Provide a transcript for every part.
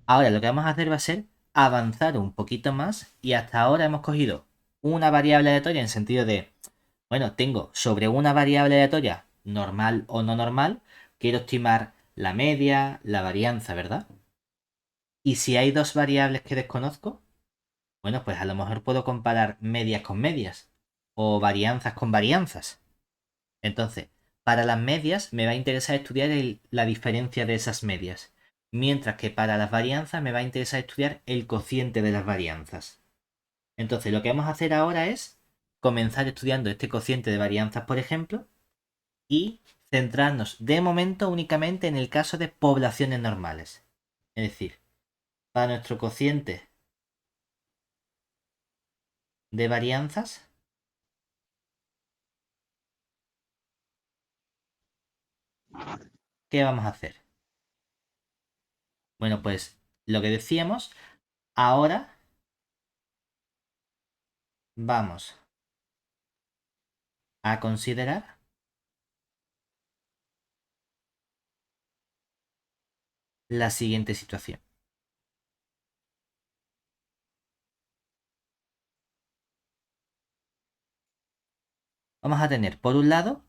Ahora lo que vamos a hacer va a ser avanzar un poquito más y hasta ahora hemos cogido una variable aleatoria en sentido de, bueno, tengo sobre una variable aleatoria normal o no normal, quiero estimar la media, la varianza, ¿verdad? Y si hay dos variables que desconozco, bueno, pues a lo mejor puedo comparar medias con medias o varianzas con varianzas. Entonces, para las medias me va a interesar estudiar la diferencia de esas medias, mientras que para las varianzas me va a interesar estudiar el cociente de las varianzas. Entonces, lo que vamos a hacer ahora es comenzar estudiando este cociente de varianzas, por ejemplo, y centrarnos de momento únicamente en el caso de poblaciones normales. Es decir, para nuestro cociente de varianzas, ¿qué vamos a hacer? Bueno, pues lo que decíamos, ahora vamos a considerar la siguiente situación. Vamos a tener, por un lado,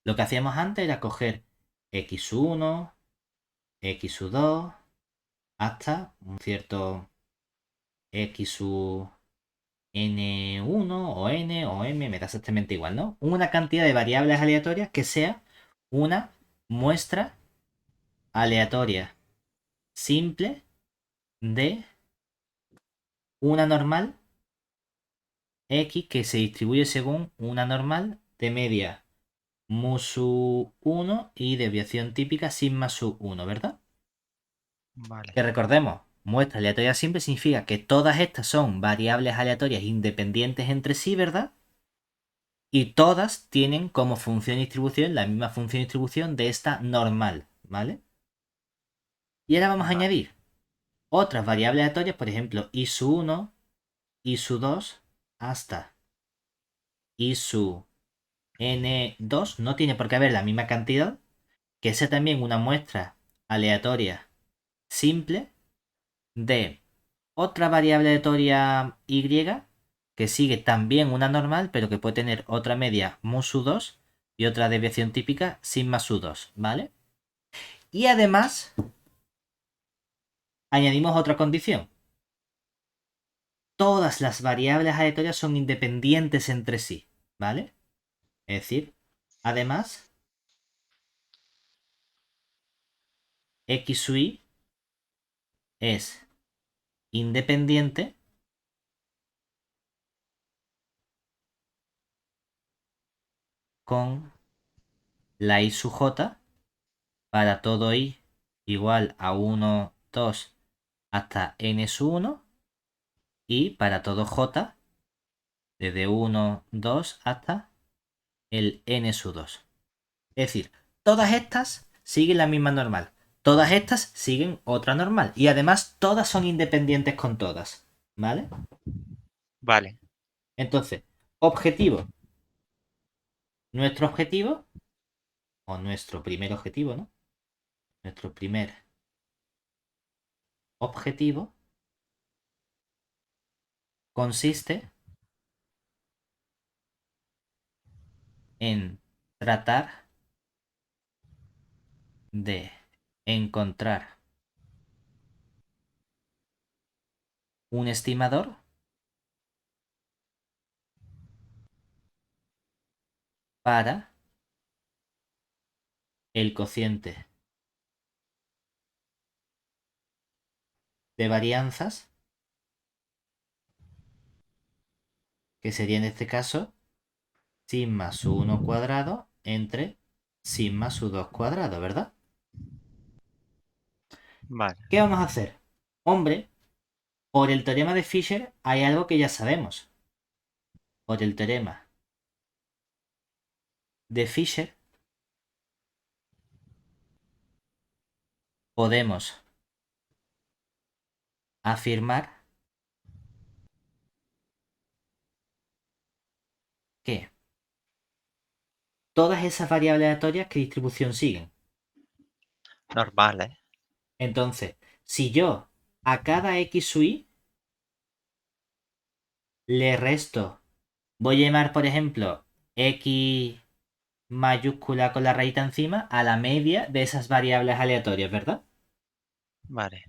lo que hacíamos antes era coger x1, x2, hasta un cierto x n1 o n o m, me da exactamente igual, ¿no? Una cantidad de variables aleatorias que sea una muestra aleatoria simple de una normal x que se distribuye según una normal de media mu sub 1 y desviación típica sigma sub 1, ¿verdad? Vale. Que recordemos, muestra aleatoria simple significa que todas estas son variables aleatorias independientes entre sí, ¿verdad? Y todas tienen como función de distribución la misma función de distribución de esta normal, ¿vale? Y ahora vamos a Vale. añadir otras variables aleatorias, por ejemplo, i sub 1, i sub 2, hasta i sub n2, no tiene por qué haber la misma cantidad, que sea también una muestra aleatoria simple de otra variable aleatoria y que sigue también una normal, pero que puede tener otra media mu sub 2 y otra desviación típica sigma sub 2, ¿vale? Y además añadimos otra condición. Todas las variables aleatorias son independientes entre sí, ¿vale? Es decir, además, x sub i es independiente con la i sub j para todo i igual a 1, 2 hasta n sub 1 y para todo j desde 1, 2 hasta el n sub 2. Es decir, todas estas siguen la misma normal. Todas estas siguen otra normal. Y además todas son independientes con todas. ¿Vale? Vale. Entonces, objetivo. Nuestro objetivo, o nuestro primer objetivo, ¿no? Nuestro primer objetivo consiste en tratar de encontrar un estimador para el cociente de varianzas, que sería en este caso sigma sub 1 cuadrado entre sigma sub 2 cuadrado, ¿verdad? Vale. ¿Qué vamos a hacer? Hombre, por el teorema de Fisher hay algo que ya sabemos. Por el teorema de Fisher podemos afirmar que todas esas variables aleatorias, ¿qué distribución siguen? Normal, ¿eh? Entonces, si yo a cada x sub i le resto. Voy a llamar, por ejemplo, x mayúscula con la rayita encima a la media de esas variables aleatorias, ¿verdad? Vale.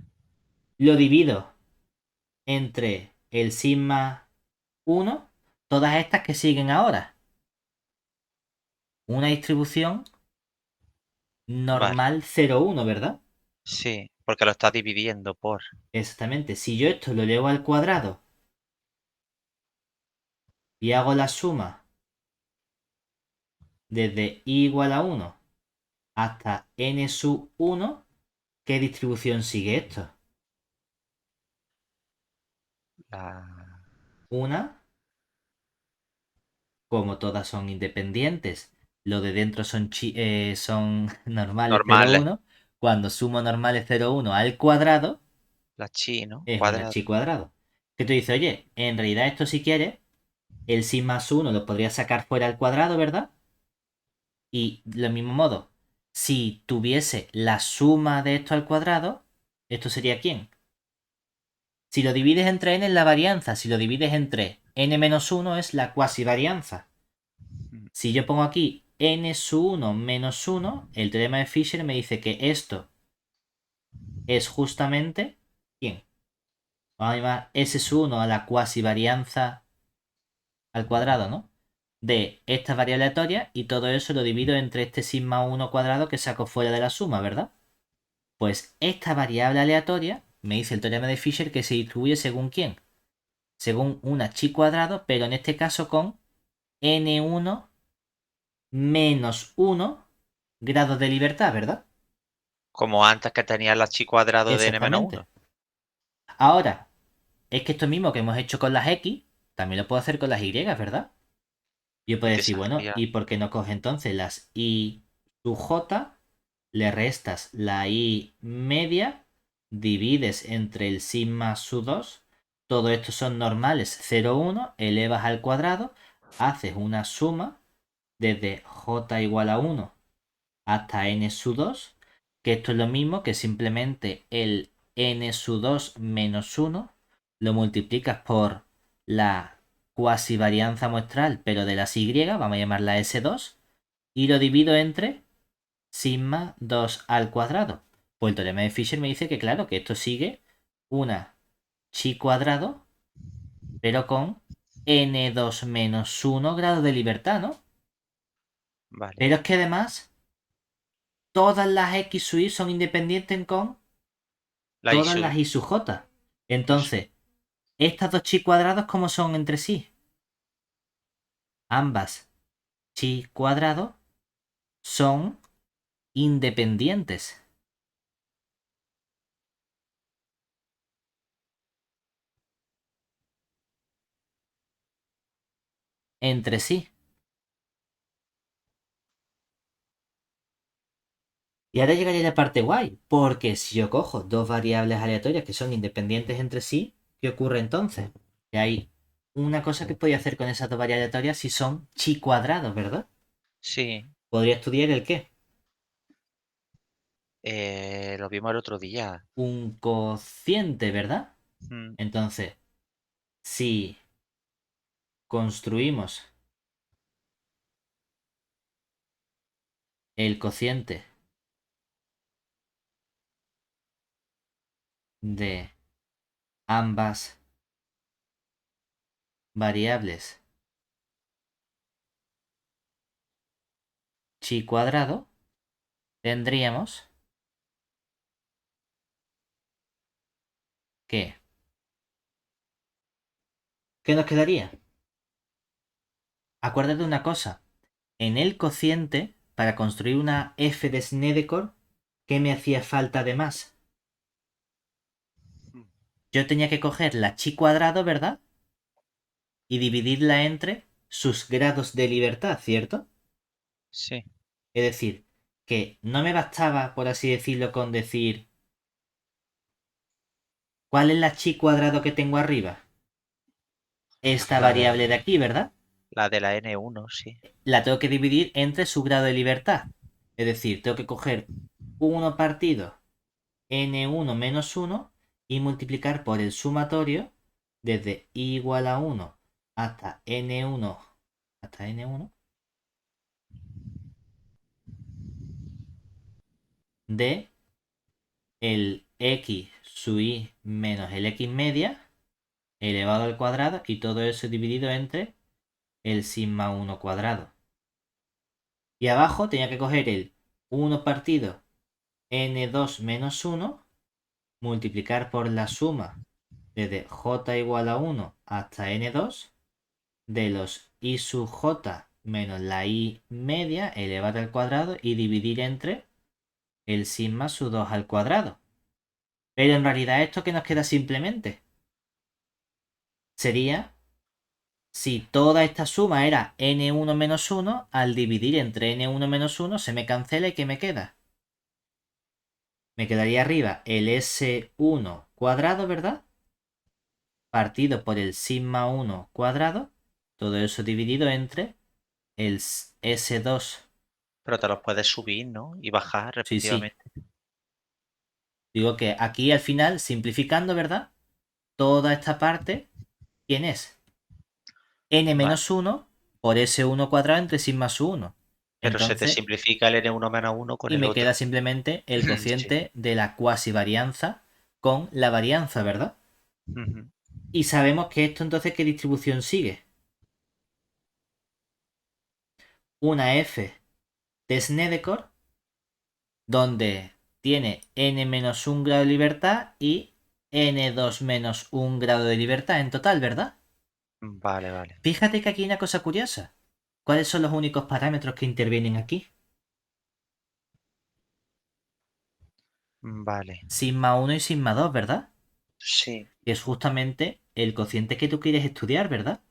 Lo divido entre el sigma 1, todas estas que siguen ahora. Una distribución Vale. normal 0,1, ¿verdad? Sí, porque lo está dividiendo por. Exactamente. Si yo esto lo elevo al cuadrado y hago la suma desde i igual a 1 hasta n sub 1, ¿qué distribución sigue esto? La... Una, como todas son independientes, lo de dentro son normales Normales. 0,1. Cuando sumo normales 0,1 al cuadrado, La chi, ¿no? es una Cuadrado. chi cuadrado. Que tú dices, oye, en realidad esto si quieres, el sin más 1 lo podría sacar fuera al cuadrado, ¿verdad? Y del mismo modo, si tuviese la suma de esto al cuadrado, ¿esto sería quién? Si lo divides entre n es la varianza, si lo divides entre n-1 es la cuasi varianza. Mm. Si yo pongo aquí n sub 1 menos 1, el teorema de Fisher me dice que esto es justamente ¿quién? Vamos a llamar s sub 1 a la cuasi varianza al cuadrado, ¿no? De esta variable aleatoria y todo eso lo divido entre este sigma 1 cuadrado que saco fuera de la suma, ¿verdad? Pues esta variable aleatoria me dice el teorema de Fisher que se distribuye según quién. Según una chi cuadrado, pero en este caso con n1 menos 1 grados de libertad, ¿verdad? Como antes que tenía la chi cuadrado de n menos Exactamente. uno. Ahora, es que esto mismo que hemos hecho con las x, también lo puedo hacer con las y, ¿verdad? Yo puedo Y te decir, bueno, saldría ¿y por qué no coge entonces las i sub j? Le restas la i media, divides entre el sigma sub 2, todo esto son normales 0,1, elevas al cuadrado, haces una suma desde j igual a 1 hasta n sub 2, que esto es lo mismo que simplemente el n sub 2 menos 1 lo multiplicas por la cuasi varianza muestral, pero de las y, vamos a llamarla S2, y lo divido entre sigma 2 al cuadrado. Pues el teorema de Fisher me dice que claro, que esto sigue una chi cuadrado, pero con n2 menos 1 grado de libertad, ¿no? Vale. Pero es que además todas las x sub i son independientes con La i todas sub las i sub j. eso. Entonces, estas dos chi cuadrados, ¿cómo son entre sí? Ambas chi cuadrados son independientes entre sí. Y ahora llegaría la parte guay, porque si yo cojo dos variables aleatorias que son independientes entre sí, ¿qué ocurre entonces? Que hay una cosa que podía hacer con esas dos variables aleatorias si son chi cuadrados, ¿verdad? Sí. Podría estudiar el qué. Lo vimos el otro día. Un cociente, ¿verdad? Mm. Entonces, si construimos el cociente de ambas variables chi cuadrado, tendríamos que... ¿Qué nos quedaría? Acuérdate de una cosa. En el cociente, para construir una f de Snedeker, ¿qué me hacía falta de más? Yo tenía que coger la chi cuadrado, ¿verdad? Y dividirla entre sus grados de libertad, ¿cierto? Sí. Es decir, que no me bastaba, por así decirlo, con decir ¿cuál es la chi cuadrado que tengo arriba? Esta La de variable de aquí, ¿verdad? la de la n1, sí. La tengo que dividir entre su grado de libertad. Es decir, tengo que coger 1 partido n1 menos 1 y multiplicar por el sumatorio desde i igual a 1 hasta n1 de el x sub i menos el x media elevado al cuadrado y todo eso dividido entre el sigma 1 cuadrado. Y abajo tenía que coger el 1 partido n2 menos 1, multiplicar por la suma desde j igual a 1 hasta n2 de los i sub j menos la i media elevado al cuadrado y dividir entre el sigma sub 2 al cuadrado. Pero en realidad esto que nos queda simplemente sería si toda esta suma era n1 menos 1, al dividir entre n1 menos 1 se me cancela y ¿qué me queda? Me quedaría arriba el S1 cuadrado, ¿verdad? Partido por el sigma 1 cuadrado, todo eso dividido entre el S2. Pero te los puedes subir, ¿no? Y bajar Sí, sí. respectivamente. Digo que aquí al final, simplificando, ¿verdad? Toda esta parte, ¿quién es? N Vale. menos 1 por S1 cuadrado entre sigma sub 1. Pero se te Entonces, simplifica el n1 menos 1 con y el me queda otro. simplemente el Sí. cociente de la cuasivarianza con la varianza, ¿verdad? Ujú. Y sabemos que esto entonces, ¿qué distribución sigue? Una f de Snedeker, donde tiene n-1 grado de libertad y n2-1 grado de libertad en total, ¿verdad? Vale, vale. Fíjate que aquí hay una cosa curiosa. ¿Cuáles son los únicos parámetros que intervienen aquí? Vale. Sigma 1 y sigma 2, ¿verdad? Sí. Que es justamente el cociente que tú quieres estudiar, ¿verdad?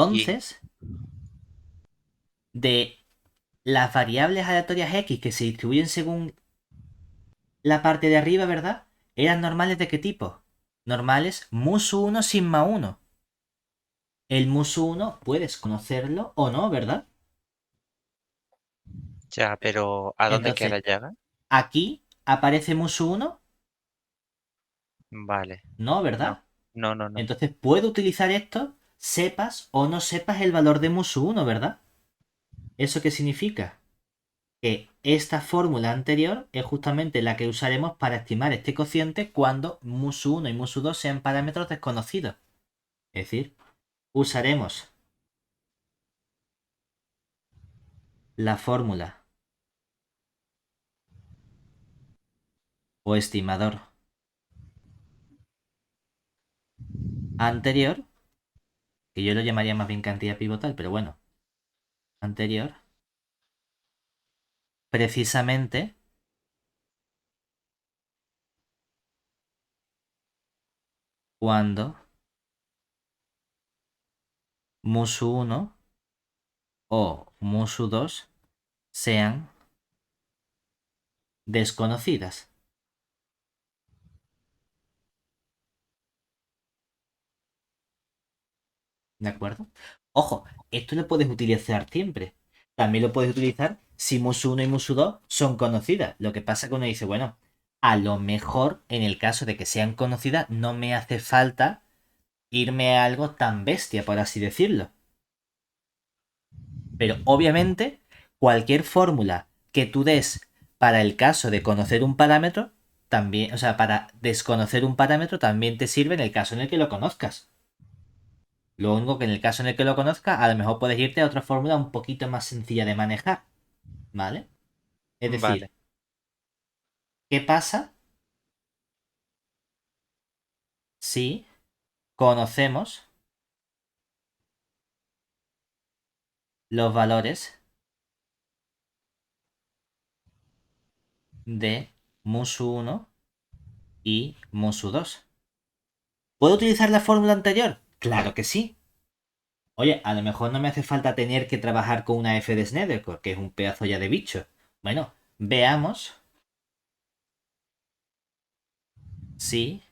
Y Entonces, de las variables aleatorias x que se distribuyen según la parte de arriba, ¿verdad? ¿Eran normales de qué tipo? Normales mus1 sigma 1. El mus1 puedes conocerlo o no, ¿verdad? ya, pero ¿a dónde Entonces, quieres llegar? aquí aparece mus1, Vale. no, No. ¿verdad? No, no, no. Entonces, puedo utilizar esto, sepas o no sepas el valor de mus1, ¿verdad? ¿Eso qué significa? Que esta fórmula anterior es justamente la que usaremos para estimar este cociente cuando mus1 y mus2 sean parámetros desconocidos. Es decir, usaremos la fórmula o estimador anterior, que yo lo llamaría más bien cantidad pivotal, pero bueno, anterior, precisamente cuando mus1 o mus2 sean desconocidas. ¿De acuerdo? Ojo, esto lo puedes utilizar siempre. También lo puedes utilizar si mus1 y mus2 son conocidas. Lo que pasa que uno dice, bueno, a lo mejor en el caso de que sean conocidas no me hace falta irme a algo tan bestia, por así decirlo. Pero obviamente, cualquier fórmula que tú des para el caso de conocer un parámetro, también, o sea, para desconocer un parámetro, también te sirve en el caso en el que lo conozcas. Lo único que en el caso en el que lo conozcas, a lo mejor puedes irte a otra fórmula un poquito más sencilla de manejar, ¿vale? Es Vale. decir, ¿qué pasa si conocemos los valores de mus1 y mus2? ¿Puedo utilizar la fórmula anterior? Claro que sí. Oye, a lo mejor no me hace falta tener que trabajar con una f de Snedeker, que es un pedazo ya de bicho. Bueno, veamos si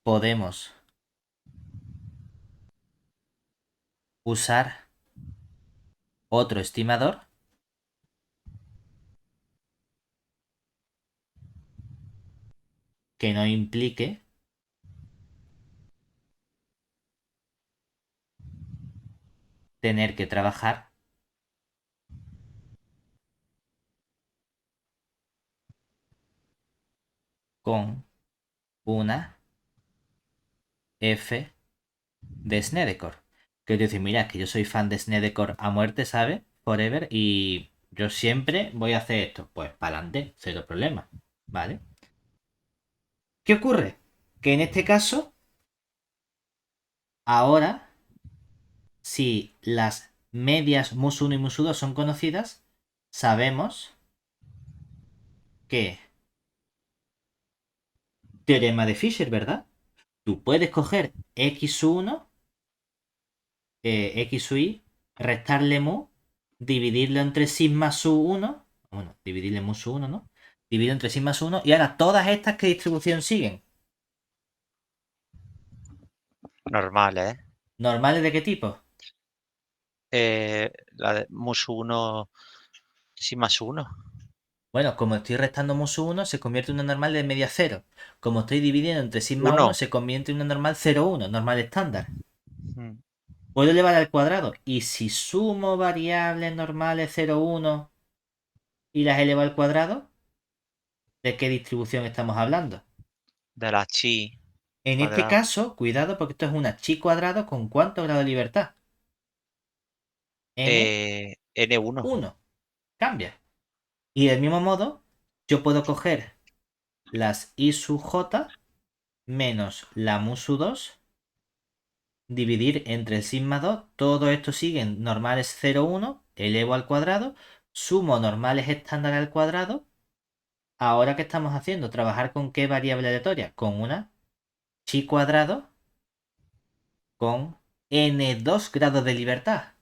podemos usar otro estimador que no implique tener que trabajar con una f de Snedecor. Que decir, mira, que yo soy fan de Snedecor a muerte, ¿sabes? Forever, y yo siempre voy a hacer esto. Pues para adelante, cero problema, ¿vale? ¿Qué ocurre? Que en este caso, ahora, si las medias mus1 y mus2 son conocidas, sabemos que teorema de Fisher, ¿verdad? Tú puedes coger x1, x y, restarle mu, dividirlo entre sigma su 1, bueno, dividirle mu su 1, ¿no? Dividido entre sigma su 1, y ahora todas estas, ¿qué distribución siguen? Normal, ¿eh? ¿Normales de qué tipo? La de mus1 sí más uno. Bueno, como estoy restando mu su 1, se convierte en una normal de media 0. Como estoy dividiendo entre sigma 1, Uno. se convierte en una normal 0,1, normal estándar. Mm. Puedo elevar al cuadrado. Y si sumo variables normales 0,1 y las elevo al cuadrado, ¿de qué distribución estamos hablando? De la chi En este cuadrado. caso, cuidado porque esto es una chi cuadrado con ¿cuánto grado de libertad? N1. N1. Cambia. Y del mismo modo, yo puedo coger las i sub j menos la mu sub 2, dividir entre el sigma 2, todo esto siguen normales 0,1, elevo al cuadrado, sumo normales estándar al cuadrado. Ahora, ¿qué estamos haciendo? ¿Trabajar con qué variable aleatoria? Con una chi cuadrado con n2 grados de libertad.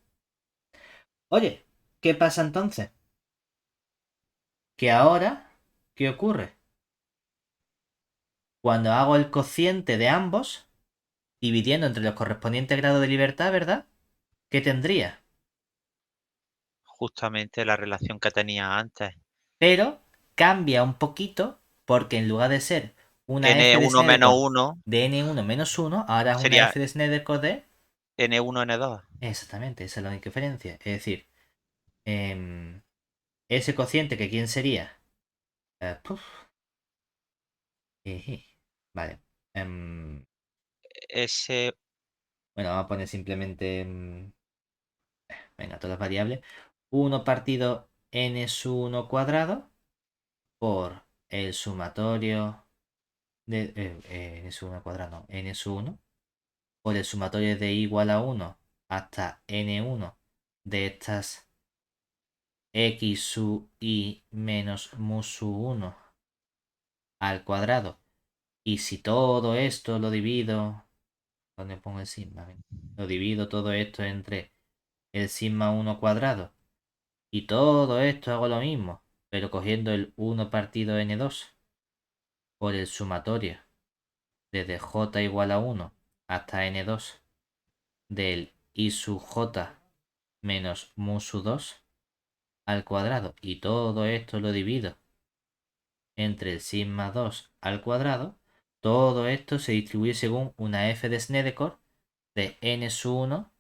Oye, ¿qué pasa entonces? Que ahora, ¿qué ocurre? Cuando hago el cociente de ambos, dividiendo entre los correspondientes grados de libertad, ¿verdad? ¿Qué tendría? Justamente la relación que tenía antes. Pero cambia un poquito porque en lugar de ser una f de N1 menos Snedecor uno de n1 menos 1, ahora es una sería f de Snedecor de... N1, N2. Exactamente, esa es la única diferencia. Es decir, ese cociente que quién sería... Puf, vale. Ese Bueno, vamos a poner simplemente... venga, todas las variables. 1 partido n sub 1 cuadrado por el sumatorio de n sub 1 cuadrado, no, n sub 1 por el sumatorio de igual a 1 hasta n1 de estas x sub i menos mu sub 1 al cuadrado. Y si todo esto lo divido, ¿dónde pongo el sigma? Venga, lo divido todo esto entre el sigma 1 cuadrado. Y todo esto hago lo mismo, pero cogiendo el 1 partido n2 por el sumatorio desde j igual a 1 hasta n2 del i sub j menos mu sub 2 al cuadrado. Y todo esto lo divido entre el sigma 2 al cuadrado. Todo esto se distribuye según una f de Snedecor de n sub 1,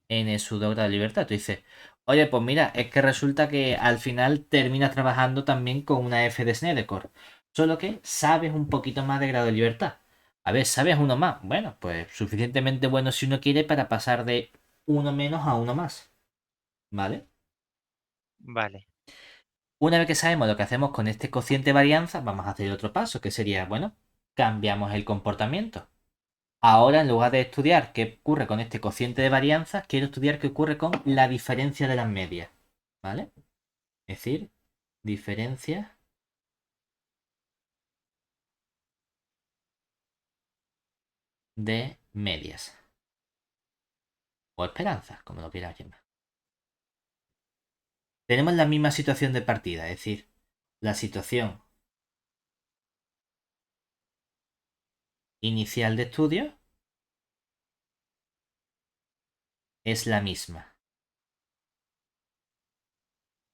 n sub 2 grado de libertad. Tú dices, oye, pues mira, es que resulta que al final terminas trabajando también con una f de Snedecor. Solo que sabes un poquito más de grado de libertad. A ver, ¿sabes uno más? Bueno, pues suficientemente bueno si uno quiere para pasar de uno menos a uno más. ¿Vale? vale. Una vez que sabemos lo que hacemos con este cociente de varianza, vamos a hacer otro paso, que sería, bueno, cambiamos el comportamiento. Ahora, en lugar de estudiar qué ocurre con este cociente de varianza, quiero estudiar qué ocurre con la diferencia de las medias. ¿Vale? Es decir, diferencia de medias. O esperanzas, como lo quieras llamar. Tenemos la misma situación de partida, es decir, la situación inicial de estudio es la misma.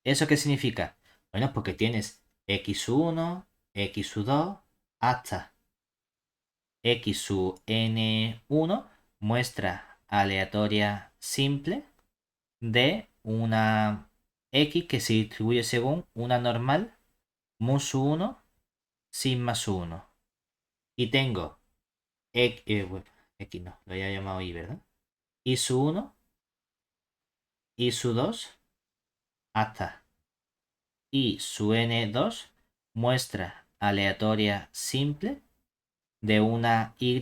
¿Eso qué significa? Bueno, porque tienes x1, x2 hasta x sub n1 muestra aleatoria simple de una x que se distribuye según una normal mu sub 1 sigma sub 1. Y tengo bueno, x no, lo había llamado y, ¿verdad? Y sub 1, y sub 2 hasta y sub n2 muestra aleatoria simple de una y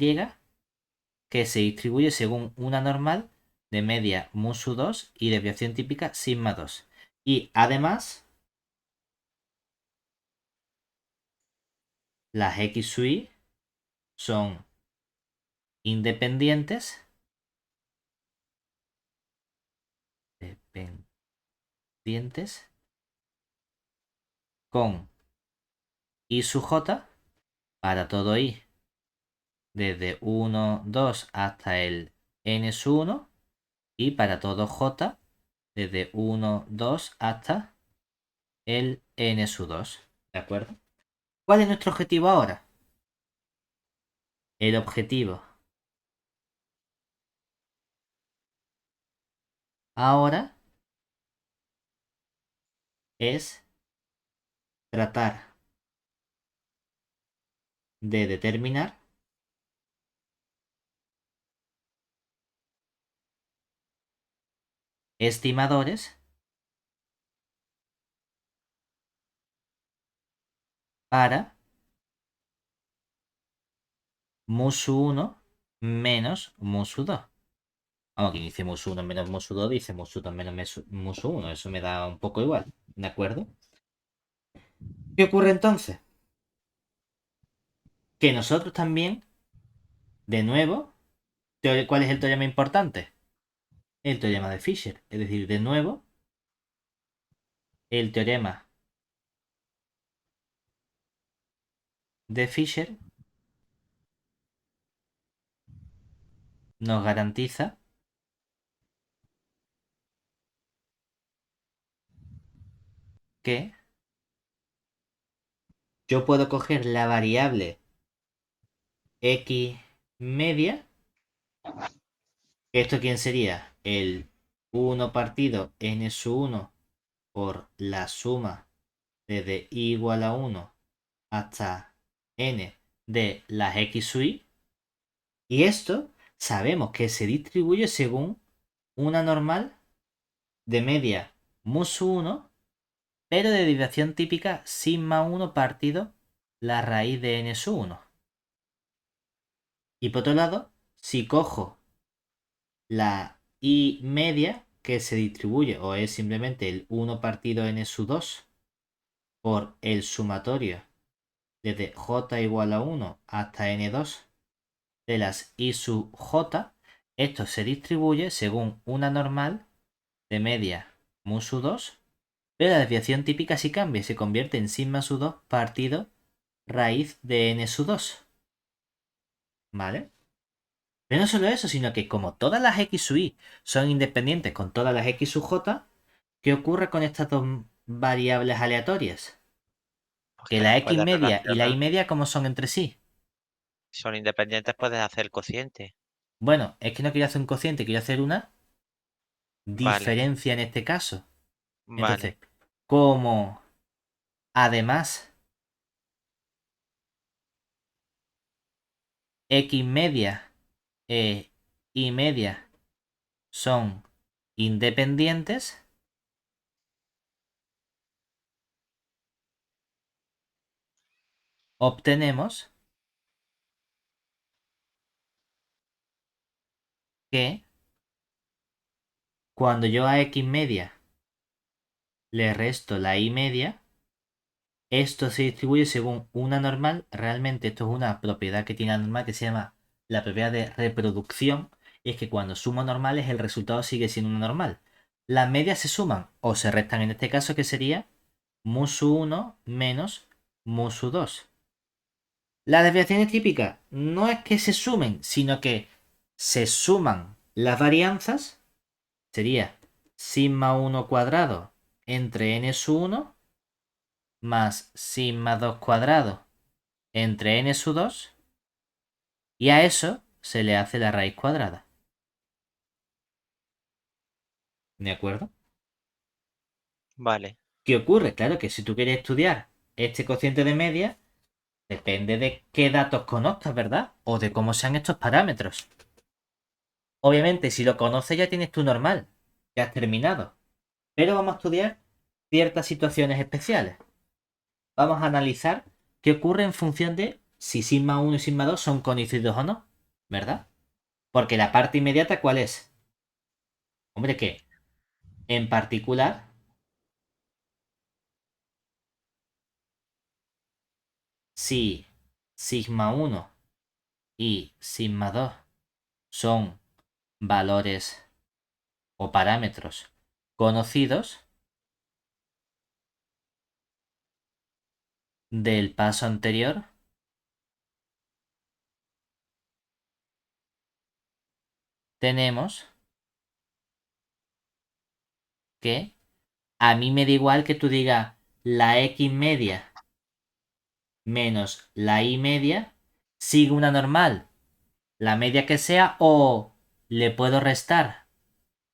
que se distribuye según una normal de media mu sub 2 y desviación típica sigma 2. Y además, las x sub y son independientes con y sub j para todo i desde 1, 2 hasta el n sub 1 y para todo j desde 1, 2 hasta el n sub 2. ¿De acuerdo? ¿Cuál es nuestro objetivo ahora? El objetivo ahora es tratar de determinar estimadores para mu sub 1 menos mu sub 2. Vamos, que dice mu sub 1 menos mu sub 2, dice mu sub 2 menos mu sub 1. Eso me da un poco igual. ¿De acuerdo? ¿Qué ocurre entonces? Que nosotros también, de nuevo, ¿cuál es el teorema importante? El teorema de Fisher. Es decir, de nuevo, el teorema de Fisher nos garantiza que yo puedo coger la variable x media. ¿Esto quién sería? El 1 partido n sub 1 por la suma desde i igual a 1 hasta n de las x sub i. Y esto sabemos que se distribuye según una normal de media mu sub 1, pero de desviación típica sigma 1 partido la raíz de n sub 1. Y por otro lado, si cojo la i media que se distribuye o es simplemente el 1 partido n sub 2 por el sumatorio desde j igual a 1 hasta n2 de las i sub j, esto se distribuye según una normal de media mu sub 2, pero la desviación típica sí cambia y se convierte en sigma sub 2 partido raíz de n sub 2. ¿Vale? Pero no solo eso, sino que como todas las x sub i son independientes con todas las x sub j, ¿qué ocurre con estas dos variables aleatorias? Pues Que que la las x puedes media y la y relacionar. media, ¿cómo son entre sí? Son independientes, puedes hacer el cociente. Bueno, es que no quiero hacer un cociente, quiero hacer una Vale, diferencia en este caso. Entonces, vale. como además x media e y media son independientes, obtenemos que cuando yo a x media le resto la y media, esto se distribuye según una normal. Realmente esto es una propiedad que tiene la normal que se llama la propiedad de reproducción. Y es que cuando sumo normales el resultado sigue siendo una normal. Las medias se suman o se restan en este caso, que sería mu sub 1 menos mu sub 2. Las desviaciones típicas no es que se sumen, sino que se suman las varianzas. Sería sigma 1 cuadrado entre n sub 1 más sigma 2 cuadrado entre n sub 2 Y a eso se le hace la raíz cuadrada. ¿De acuerdo? Vale. ¿Qué ocurre? Claro que si tú quieres estudiar este cociente de media, depende de qué datos conozcas, ¿verdad? O de cómo sean estos parámetros. Obviamente, si lo conoces ya tienes tu normal, ya has terminado. Pero vamos a estudiar ciertas situaciones especiales. Vamos a analizar qué ocurre en función de si sigma 1 y sigma 2 son conocidos o no, ¿verdad? Porque la parte inmediata, ¿cuál es? Hombre, que en particular, si sigma 1 y sigma 2 son valores o parámetros conocidos del paso anterior, tenemos que a mí me da igual que tú digas la x media menos la y media sigue una normal, la media que sea, o le puedo restar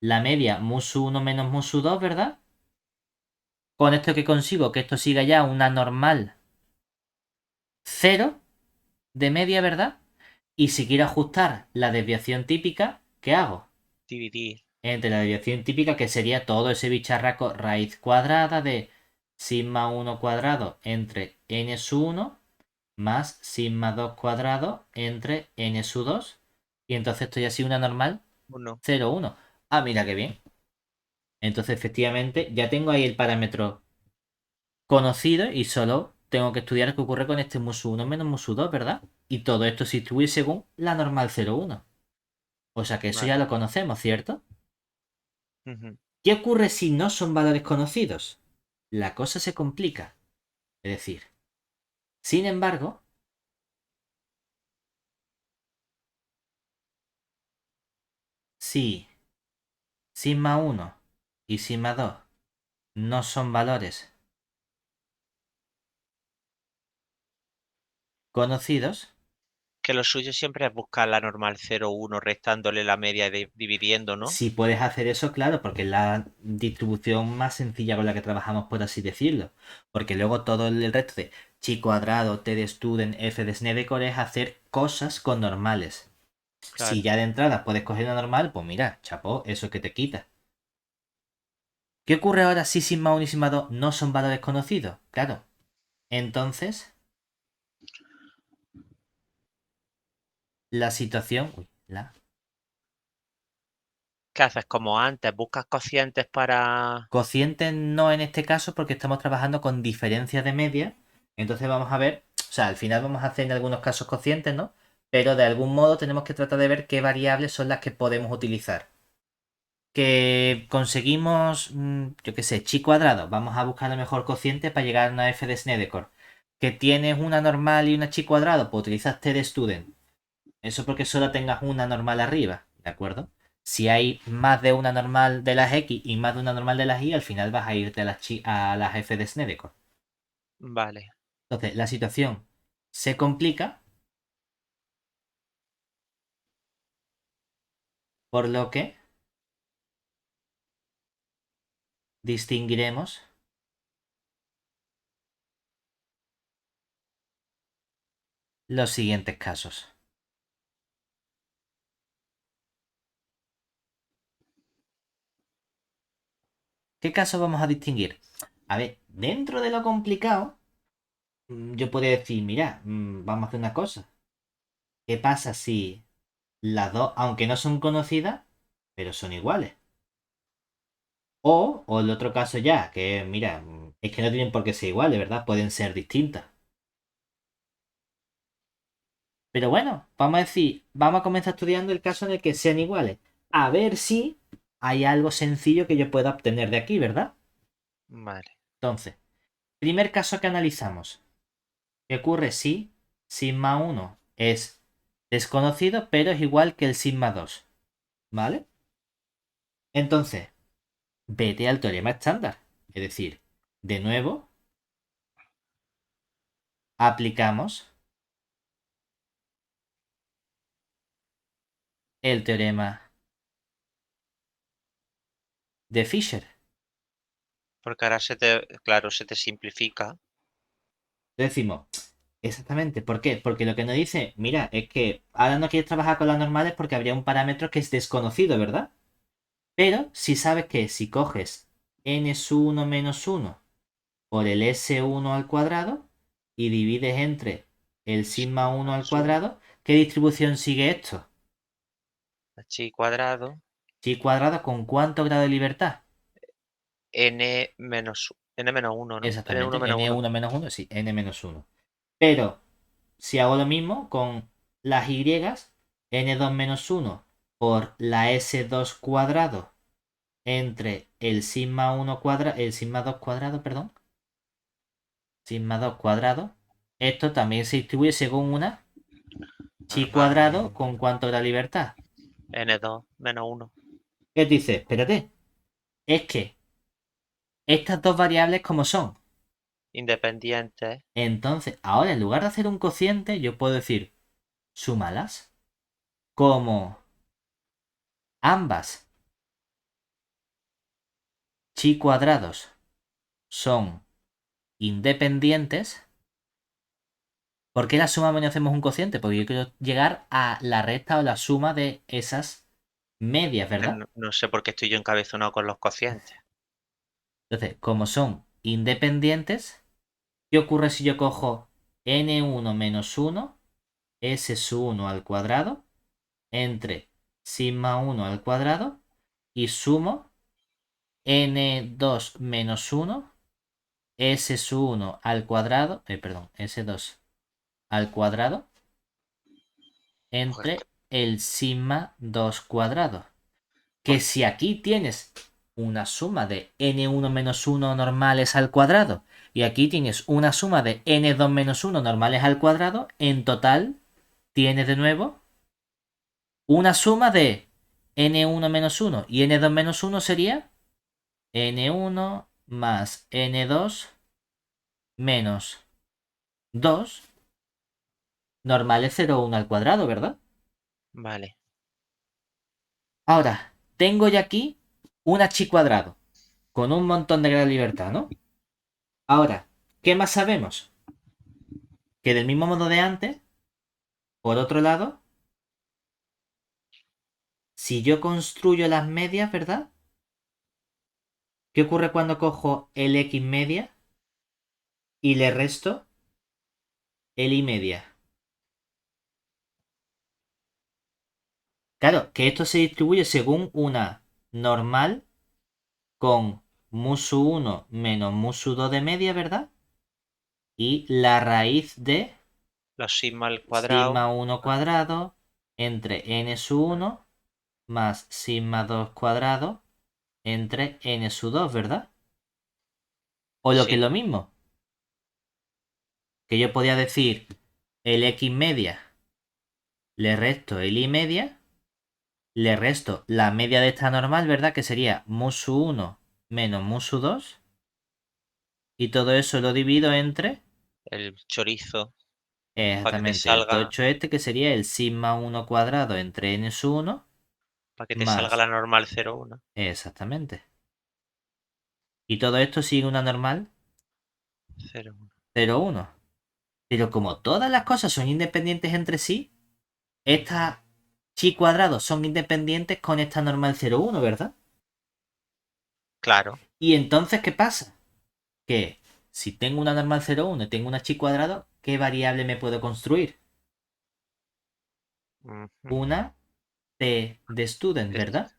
la media musu 1 menos musu 2, ¿verdad? Con esto que consigo que esto siga ya una normal 0 de media, ¿verdad? Y si quiero ajustar la desviación típica, ¿qué hago? Dividir. Entre la desviación típica, que sería todo ese bicharraco raíz cuadrada de sigma 1 cuadrado entre n su 1 más sigma 2 cuadrado entre n su 2. Y entonces esto ya sí una normal 1. 0, 1. Ah, mira qué bien. Entonces efectivamente ya tengo ahí el parámetro conocido y solo tengo que estudiar qué ocurre con este musu 1 menos musu 2, ¿verdad? Y todo esto se distribuye según la normal 0, 1. O sea que eso ya Vale. lo conocemos, ¿cierto? Ujú. ¿Qué ocurre si no son valores conocidos? La cosa se complica. Es decir, sin embargo, si sigma 1 y sigma 2 no son valores conocidos, Que lo suyo siempre es buscar la normal 0,1 restándole la media y dividiendo, ¿no? si puedes hacer eso, claro, porque es la distribución más sencilla con la que trabajamos, por así decirlo. Porque luego todo el resto de chi cuadrado, t de student, f de Snedeker es hacer cosas con normales. Si Claro. ya de entrada puedes coger una normal, pues mira, chapó, eso que te quita. ¿Qué ocurre ahora si sigma 1 y sigma 2 no son valores conocidos? Claro. Entonces, la situación... Uy, la... ¿Qué haces como antes? ¿Buscas cocientes para...? Cociente no en este caso porque estamos trabajando con diferencias de media. Entonces vamos a ver, o sea, al final vamos a hacer en algunos casos cocientes, ¿no? Pero de algún modo tenemos que tratar de ver qué variables son las que podemos utilizar. Que conseguimos, yo qué sé, chi cuadrado. Vamos a buscar el mejor cociente para llegar a una f de Snedeker. Que tienes una normal y una chi cuadrado, pues utilizas t de student. Eso porque solo tengas una normal arriba, ¿de acuerdo? Si hay más de una normal de las X y más de una normal de las Y, al final vas a irte a las F de Snedeker. Vale. Entonces, la situación se complica, por lo que distinguiremos los siguientes casos. ¿Qué casos vamos a distinguir? A ver, dentro de lo complicado, yo podría decir, mira, vamos a hacer una cosa. ¿Qué pasa si las dos, aunque no son conocidas, pero son iguales? O el otro caso ya, que mira, es que no tienen por qué ser iguales, ¿verdad? Pueden ser distintas. Pero bueno, vamos a decir, vamos a comenzar estudiando el caso en el que sean iguales. A ver si hay algo sencillo que yo pueda obtener de aquí, ¿verdad? Vale. Entonces, primer caso que analizamos. ¿Qué ocurre si sigma 1 es desconocido, pero es igual que el sigma 2? ¿Vale? Entonces, vete al teorema estándar. Es decir, de nuevo, aplicamos el teorema de Fisher. Porque ahora claro, se te simplifica. Decimos, exactamente, ¿por qué? Porque lo que nos dice, mira, es que ahora no quieres trabajar con las normales porque habría un parámetro que es desconocido, ¿verdad? Pero si sabes que si coges n-1 menos 1 por el S1 al cuadrado y divides entre el sigma 1 al cuadrado, ¿qué distribución sigue esto? Chi cuadrado, Chi cuadrado con ¿cuánto grado de libertad? n menos 1, ¿no? N1 Exactamente, menos 1. n1 menos 1, sí, n menos 1. Pero si hago lo mismo con las y, n2 menos 1 por la s2 cuadrado entre el sigma 1 cuadrado, el sigma 2 cuadrado, perdón, sigma 2 cuadrado, esto también se distribuye según una chi Normal. cuadrado con ¿cuánto da libertad? N2 menos 1. ¿Qué dice? Espérate, es que estas dos variables como son. Independientes. Entonces, ahora en lugar de hacer un cociente, yo puedo decir, súmalas como ambas chi cuadrados son independientes. ¿Por qué la suma menos hacemos un cociente? Porque yo quiero llegar a la recta o la suma de esas medias, ¿verdad? No sé por qué estoy yo encabezonado con los cocientes. Entonces, como son independientes, ¿qué ocurre si yo cojo n1 menos 1, s sub 1 al cuadrado, entre sigma 1 al cuadrado y sumo n2 menos 1, s sub 1 al cuadrado, perdón, s2 al cuadrado Pues, entre el sigma 2 cuadrado? Que si aquí tienes una suma de n1 menos 1 normales al cuadrado y aquí tienes una suma de n2 menos 1 normales al cuadrado, en total tienes de nuevo una suma de n1 menos 1 y n2 menos 1 sería n1 más n2 menos 2 normales 0,1 al cuadrado, ¿verdad? vale. Ahora, tengo ya aquí un h cuadrado con un montón de grado de libertad, ¿no? Ahora, ¿qué más sabemos? Que del mismo modo de antes, por otro lado, si yo construyo las medias, ¿verdad? ¿Qué ocurre cuando cojo el x media y le resto el y media? Claro, que esto se distribuye según una normal con musu 1 menos musu 2 de media, ¿verdad? Y la raíz de Los sigma al cuadrado. sigma 1 cuadrado entre n sub 1 más sigma 2 cuadrado entre n sub 2, ¿verdad? O lo que es Sí. lo mismo, que yo podía decir el x media, le resto el y media, le resto la media de esta normal, ¿verdad? Que sería musu 1 menos musu 2. Y todo eso lo divido entre El chorizo. Para que te exactamente el salga. tocho este, que sería el sigma 1 cuadrado entre n sub 1 Para que te salga más la normal 0,1. exactamente. Y todo esto sigue una normal 0,1. 0,1. Pero como todas las cosas son independientes entre sí, estas chi cuadrados son independientes con esta normal 0,1, ¿verdad? Claro. Y entonces, ¿qué pasa? Que si tengo una normal 0,1 y tengo una chi cuadrado, ¿qué variable me puedo construir? Ujú. Una t de student, Esto. ¿verdad?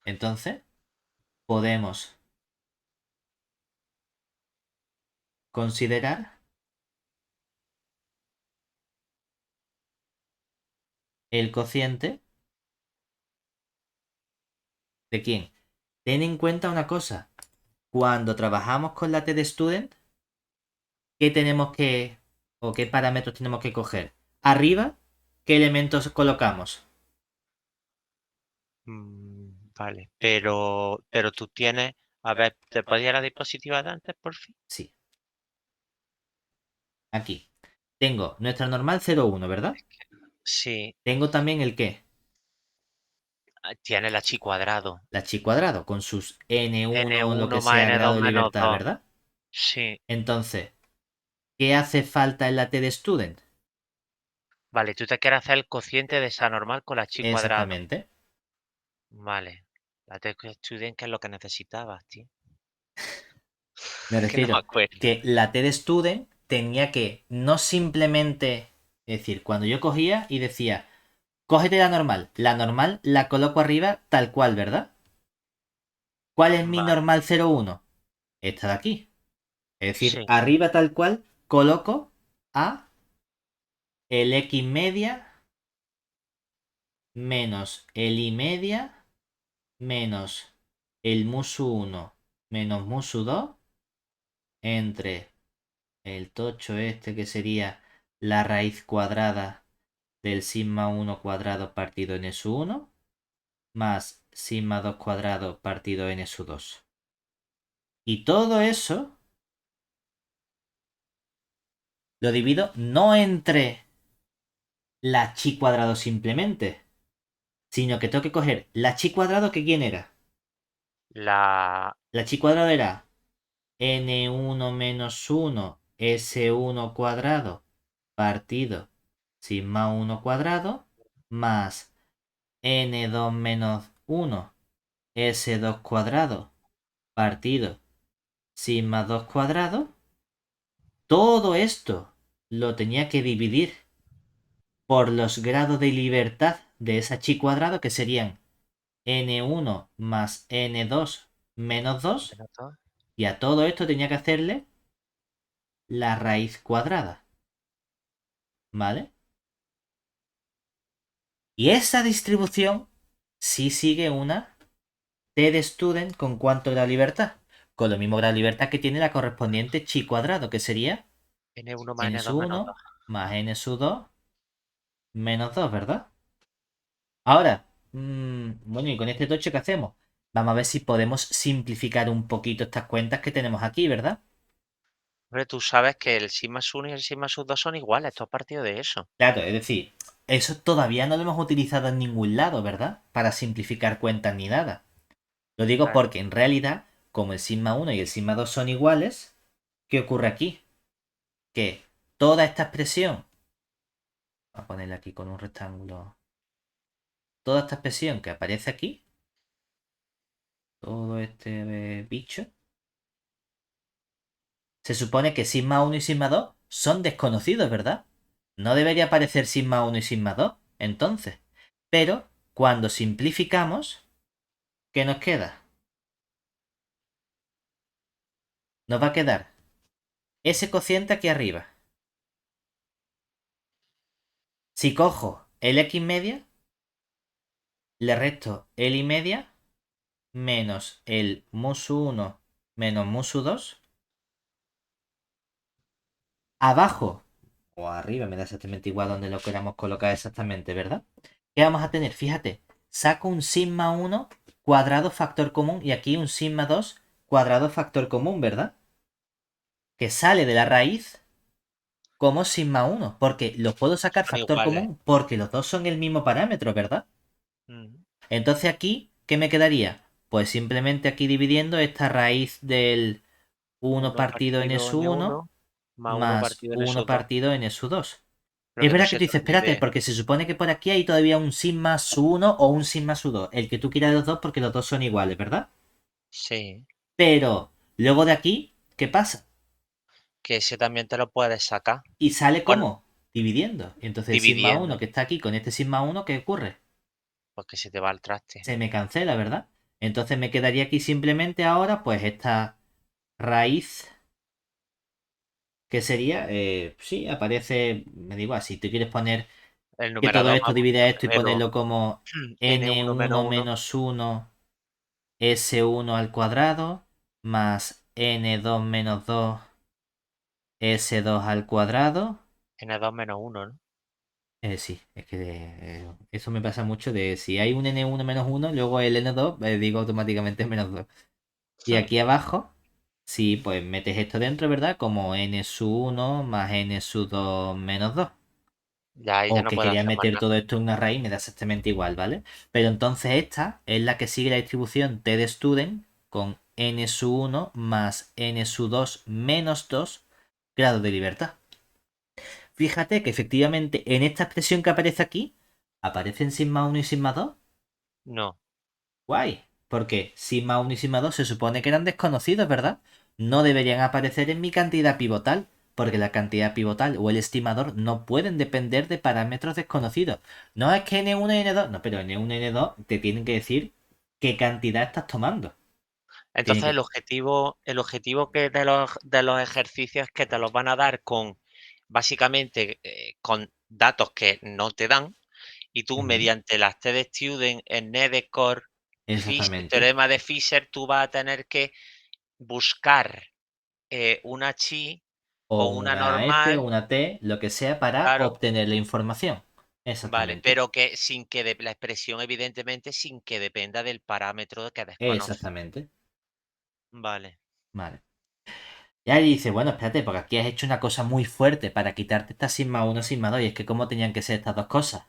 Entonces, podemos considerar el cociente de quién. Ten en cuenta una cosa. Cuando trabajamos con la t de student, ¿qué tenemos que o qué parámetros tenemos que coger? Arriba, ¿qué elementos colocamos? Vale. Pero tú tienes. A ver, ¿te podía la diapositiva de antes, por fin? Sí, aquí. Tengo nuestra normal 0,1, ¿verdad? Sí. Tengo también el qué. Tiene la chi cuadrado. La chi cuadrado, con sus n1, lo N1 que más sea, N2 grado de menos libertad, 2. ¿verdad? Sí. Entonces, ¿qué hace falta en la T de student? Vale, tú te quieres hacer el cociente de esa normal con la chi cuadrado. Exactamente. Vale. La T student, ¿qué es lo que necesitabas, tío? Me Que no me refiero acuerdo. que la T de student tenía que no simplemente, es decir, cuando yo cogía y decía, cógete la normal la coloco arriba tal cual, ¿verdad? ¿Cuál es mi Vale. normal 01? Esta de aquí. Es decir, Sí. arriba tal cual coloco a el x media menos el y media menos el musu 1 menos musu 2 entre el tocho este que sería la raíz cuadrada del sigma 1 cuadrado partido n su 1 más sigma 2 cuadrado partido n su 2. Y todo eso lo divido no entre la chi cuadrado simplemente, sino que tengo que coger la chi cuadrado que quién era. La La chi cuadrado era n1 menos 1 s1 cuadrado partido sigma 1 cuadrado más n2 menos 1 s2 cuadrado partido sigma 2 cuadrado. Todo esto lo tenía que dividir por los grados de libertad de esa chi cuadrado que serían n1 más n2 menos 2 menos 2. y a todo esto tenía que hacerle la raíz cuadrada, ¿vale? Y esa distribución sí sigue una t de student con cuánto grado de libertad, con lo mismo grado de libertad que tiene la correspondiente chi cuadrado, que sería N1 más n N2 sub menos 2. 1 más n sub 2 menos 2, ¿verdad? Ahora, bueno, y con este tocho, ¿qué hacemos? Vamos a ver si podemos simplificar un poquito estas cuentas que tenemos aquí, ¿verdad? Hombre, tú sabes que el sigma 1 y el sigma 2 son iguales. Esto es partido de eso. Claro, es decir, eso todavía no lo hemos utilizado en ningún lado, ¿verdad? Para simplificar cuentas ni nada. Lo digo Claro. porque en realidad, como el sigma 1 y el sigma 2 son iguales, ¿qué ocurre aquí? Que toda esta expresión, voy a ponerla aquí con un rectángulo, toda esta expresión que aparece aquí, todo este bicho, se supone que sigma 1 y sigma 2 son desconocidos, ¿verdad? No debería aparecer sigma 1 y sigma 2, entonces. Pero cuando simplificamos, ¿qué nos queda? Nos va a quedar ese cociente aquí arriba. Si cojo el x media, le resto el y media menos el musu 1 menos musu 2. Abajo o arriba, me da exactamente igual donde lo queramos colocar exactamente, ¿verdad? ¿Qué vamos a tener? Fíjate, saco un sigma 1 cuadrado factor común y aquí un sigma 2 cuadrado factor común, ¿verdad? Que sale de la raíz como sigma 1, porque los puedo sacar Son factor iguales. común porque los dos son el mismo parámetro, ¿verdad? Mm. Entonces aquí, ¿qué me quedaría? Pues simplemente aquí dividiendo esta raíz del 1 1 partido en partido su 1 N1 más 1 más partido N 1 sub 2. partido en su 2. Pero Es que no verdad que se tú te dices, espérate, olvide. porque se supone que por aquí hay todavía un sigma su 1 o un sigma su 2. El que tú quieras de los dos porque los dos son iguales, ¿verdad? Sí. Pero luego de aquí, ¿qué pasa? Que ese también te lo puedes sacar. Y sale Bueno, como dividiendo. Entonces el sigma 1 dividiendo. que está aquí con este sigma 1, ¿qué ocurre? Porque se te va al traste. Se me cancela, ¿verdad? Entonces me quedaría aquí simplemente ahora pues esta raíz que sería, sí, aparece, me digo así, tú quieres poner El que todo numerador esto más divide a esto y cero. ponerlo como N1 menos n1 1. menos 1 s1 al cuadrado más n2 menos 2 s2 al cuadrado. N2 menos 1, ¿no? Sí, es que eso me pasa mucho de si hay un n1 menos 1, luego el n2 digo automáticamente menos 2. Y aquí abajo, sí, pues metes esto dentro, ¿verdad? Como n sub 1 más n sub 2 menos 2. Ya ahí ya O no que puedo quería hacer más meter nada. todo esto en una raíz, me da exactamente igual, ¿vale? Pero entonces esta es la que sigue la distribución T de student con n sub 1 más n sub 2 menos 2 grados de libertad. Fíjate que efectivamente en esta expresión que aparece aquí, aparecen sigma 1 y sigma 2. No. Guay. Porque sigma 1 y sigma 2 se supone que eran desconocidos, ¿verdad? No deberían aparecer en mi cantidad pivotal, porque la cantidad pivotal o el estimador no pueden depender de parámetros desconocidos. No es que N1 y N2, no, pero N1 y N2 te tienen que decir qué cantidad estás tomando. Tiene Entonces que... el objetivo que de los ejercicios es que te los van a dar con básicamente con datos que no te dan y tú Ujú, mediante las TD-Student, el NEDECOR, Fisher, exactamente. teorema de Fisher, tú vas a tener que buscar una chi O o una una F o normal, una T, lo que sea, para claro, obtener la información. vale, Exactamente. pero que sin que la expresión evidentemente sin que dependa del parámetro que desconoce. Exactamente. Vale. Vale. Ya dice, bueno, espérate, porque aquí has hecho una cosa muy fuerte para quitarte esta sigma 1, sigma 2, y es que cómo tenían que ser estas dos cosas.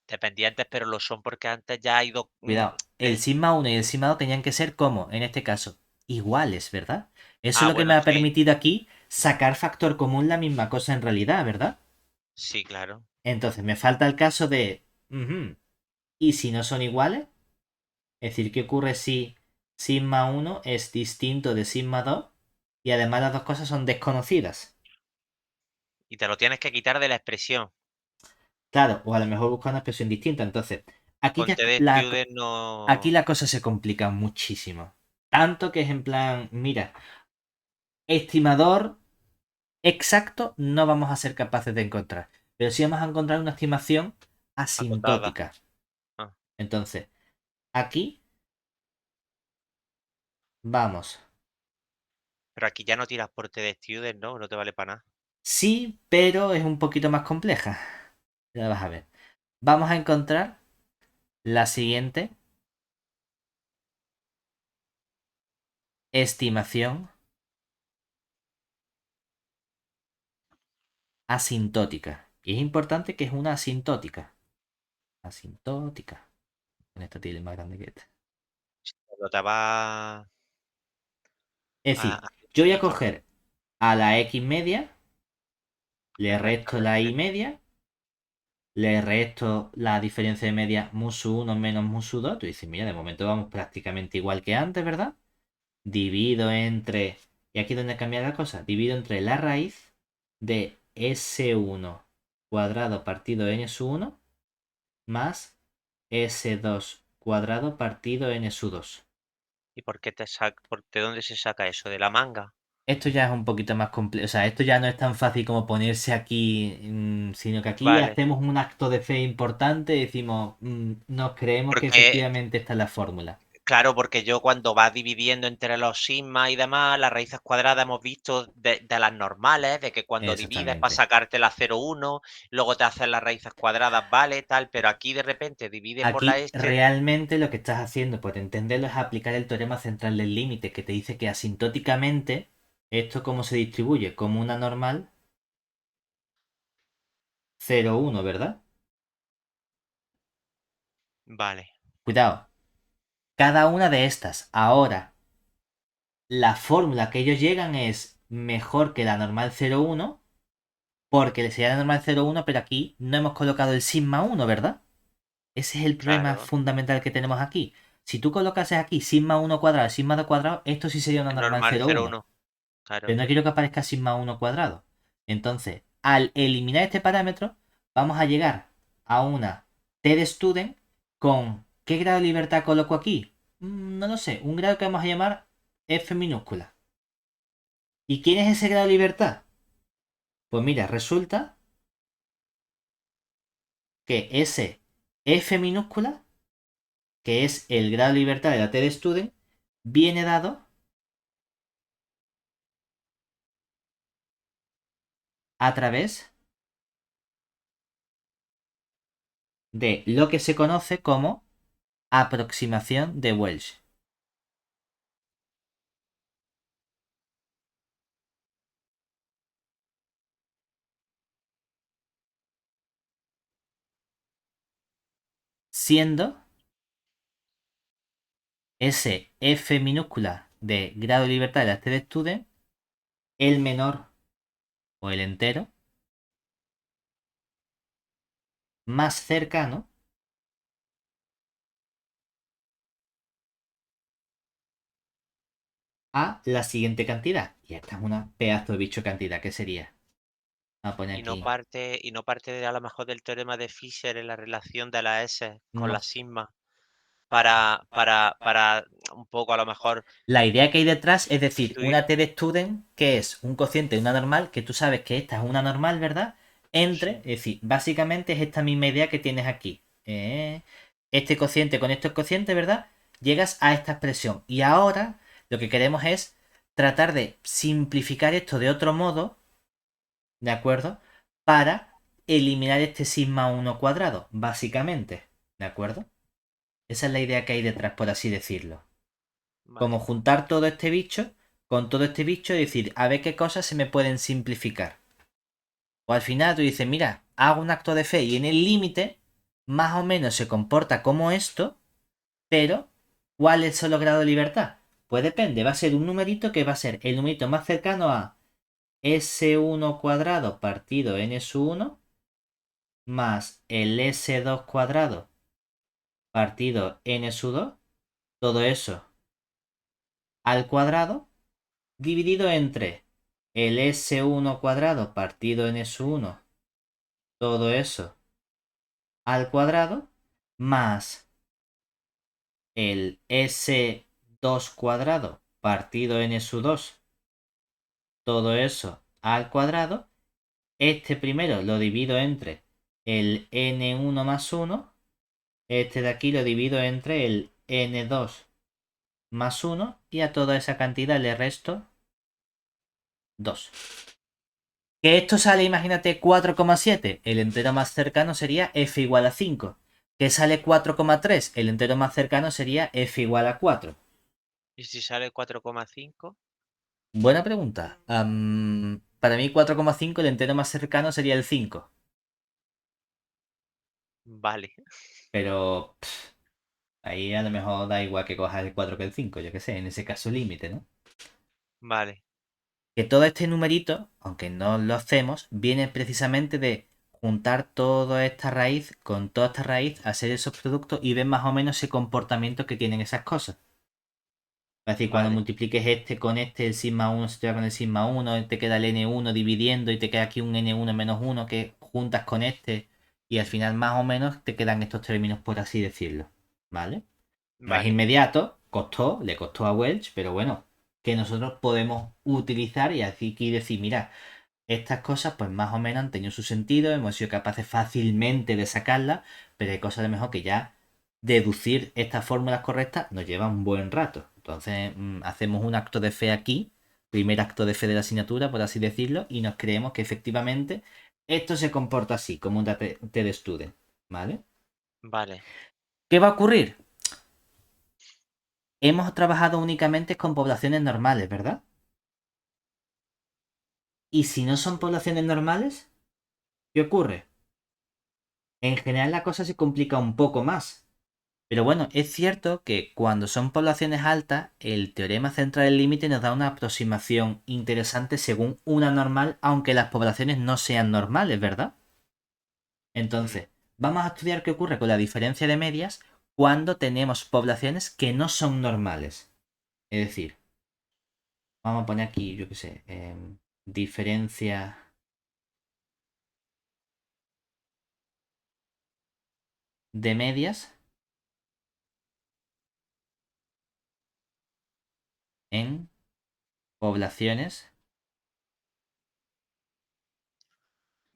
Dependientes, pero lo son porque antes ya ha ido. Cuidado, el sigma 1 y el sigma 2 tenían que ser como, en este caso, iguales, ¿verdad? Eso es Ah, lo que me bueno, ha sí, permitido aquí sacar factor común la misma cosa en realidad, ¿verdad? sí, claro. Entonces me falta el caso de, ujú, ¿y si no son iguales? Es decir, ¿qué ocurre si sigma 1 es distinto de sigma 2 y además las dos cosas son desconocidas? Y te lo tienes que quitar de la expresión. Claro, o a lo mejor buscar una expresión distinta. Entonces, aquí, Con ya TD la, Student aquí no. la cosa se complica muchísimo. Tanto que es en plan, mira, estimador exacto no vamos a ser capaces de encontrar. Pero sí vamos a encontrar una estimación Acotada. asintótica. Ah, Entonces, aquí vamos. pero aquí ya no tiras por TD Student, ¿no? No te vale para nada. Sí, pero es un poquito más compleja. Ya vas a ver. Vamos a encontrar la siguiente estimación asintótica. Y es importante que es una asintótica. Asintótica. Con esta tilde más grande que esta. Pero te va Es a decir, yo voy a informar coger a la X media, le resto la Y correctamente. media, le resto la diferencia de media musu 1 menos musu 2. Tú dices, mira, de momento vamos prácticamente igual que antes, ¿verdad? Divido entre... Y aquí es donde cambia la cosa. Divido entre la raíz de S1 cuadrado partido n sub 1 más S2 cuadrado partido n sub 2. ¿Y por qué de dónde se saca eso? ¿De la manga? Esto ya es un poquito más complejo, o sea, esto ya no es tan fácil como ponerse aquí, sino que aquí Vale. hacemos un acto de fe importante y decimos, nos creemos que Porque efectivamente esta es la fórmula. claro, porque yo cuando vas dividiendo entre los sigmas y demás, las raíces cuadradas hemos visto de las normales, de que cuando divides para Exactamente. sacarte la 0,1, luego te haces las raíces cuadradas, vale, tal, pero aquí de repente divide por la Aquí este, realmente lo que estás haciendo, por entenderlo, es aplicar el teorema central del límite, que te dice que asintóticamente, esto cómo se distribuye, como una normal 0,1, ¿verdad? vale, Cuidado, cada una de estas ahora la fórmula que ellos llegan es mejor que la normal 0,1 porque sería la normal 0,1 pero aquí no hemos colocado el sigma 1, ¿verdad? Ese es el problema claro, fundamental que tenemos aquí. Si tú colocases aquí sigma 1 cuadrado, sigma 2 cuadrado, esto sí sería una es normal normal 0,1. 0,1, claro. Pero no quiero que aparezca sigma 1 cuadrado. Entonces, al eliminar este parámetro, vamos a llegar a una T de student con... ¿Qué grado de libertad coloco aquí? No lo sé, un grado que vamos a llamar F minúscula. ¿Y quién es ese grado de libertad? Pues mira, resulta que ese F minúscula, que es el grado de libertad de la T de student, viene dado a través de lo que se conoce como aproximación de Welch. siendo ese f minúscula de grado de libertad de la t de student el menor o el entero más cercano a la siguiente cantidad. Y esta es una pedazo de bicho cantidad. ¿Qué sería? Vamos a poner aquí. Y no parte de, a lo mejor del teorema de Fisher en la relación de la S con No. la sigma para un poco a lo mejor La idea que hay detrás es decir, sustituir. una t de student que es un cociente de una normal, que tú sabes que esta es una normal, ¿verdad? Entre, Sí, es decir, básicamente es esta misma idea que tienes aquí. Este cociente con estos cocientes, ¿verdad? Llegas a esta expresión. Y ahora lo que queremos es tratar de simplificar esto de otro modo, ¿de acuerdo? Para eliminar este sigma 1 cuadrado, básicamente. ¿De acuerdo? Esa es la idea que hay detrás, por así decirlo. Como vale, juntar todo este bicho con todo este bicho y decir, a ver qué cosas se me pueden simplificar. O al final tú dices, mira, hago un acto de fe y en el límite más o menos se comporta como esto, pero ¿cuál es el grado de libertad? Pues depende, va a ser un numerito que va a ser el numerito más cercano a S1 cuadrado partido n sub 1 más el S2 cuadrado partido n sub 2, todo eso al cuadrado dividido entre el S1 cuadrado partido en S1, todo eso al cuadrado, más el S2 cuadrado partido en S2, todo eso al cuadrado. Este primero lo divido entre el N1 más 1, este de aquí lo divido entre el N2 más 1 y a toda esa cantidad le resto 2. Que esto sale, imagínate, 4,7. El entero más cercano sería f igual a 5. Que sale 4,3. El entero más cercano sería f igual a 4. y si sale 4,5, Buena pregunta. Para mí 4,5 el entero más cercano sería el 5. vale, Pero ahí a lo mejor da igual que cojas el 4 que el 5. Yo qué sé, en ese caso límite, ¿no? vale, Que todo este numerito, aunque no lo hacemos, viene precisamente de juntar toda esta raíz con toda esta raíz, hacer esos productos y ver más o menos ese comportamiento que tienen esas cosas. Es decir, cuando vale, multipliques este con este, el sigma 1 se te va con el sigma 1, te queda el n1 dividiendo y te queda aquí un n1 menos 1 que juntas con este y al final más o menos te quedan estos términos por así decirlo. ¿Vale? No es vale, inmediato, le costó a Welch, pero bueno, que nosotros podemos utilizar y aquí decir, mira, estas cosas pues más o menos han tenido su sentido, hemos sido capaces fácilmente de sacarlas, pero hay cosas a lo mejor que ya deducir estas fórmulas correctas nos lleva un buen rato. Entonces hacemos un acto de fe aquí, primer acto de fe de la asignatura, por así decirlo, y nos creemos que efectivamente esto se comporta así, como un TED Student, ¿vale? vale. ¿Qué va a ocurrir? Hemos trabajado únicamente con poblaciones normales, ¿verdad? Y si no son Sí. poblaciones normales, ¿qué ocurre? En general la cosa se complica un poco más. Pero bueno, es cierto que cuando son poblaciones altas, el teorema central del límite nos da una aproximación interesante según una normal, aunque las poblaciones no sean normales, ¿verdad? Mm, Entonces, vamos a estudiar qué ocurre con la diferencia de medias cuando tenemos poblaciones que no son normales. Es decir, vamos a poner aquí, yo qué sé, diferencia de medias en poblaciones.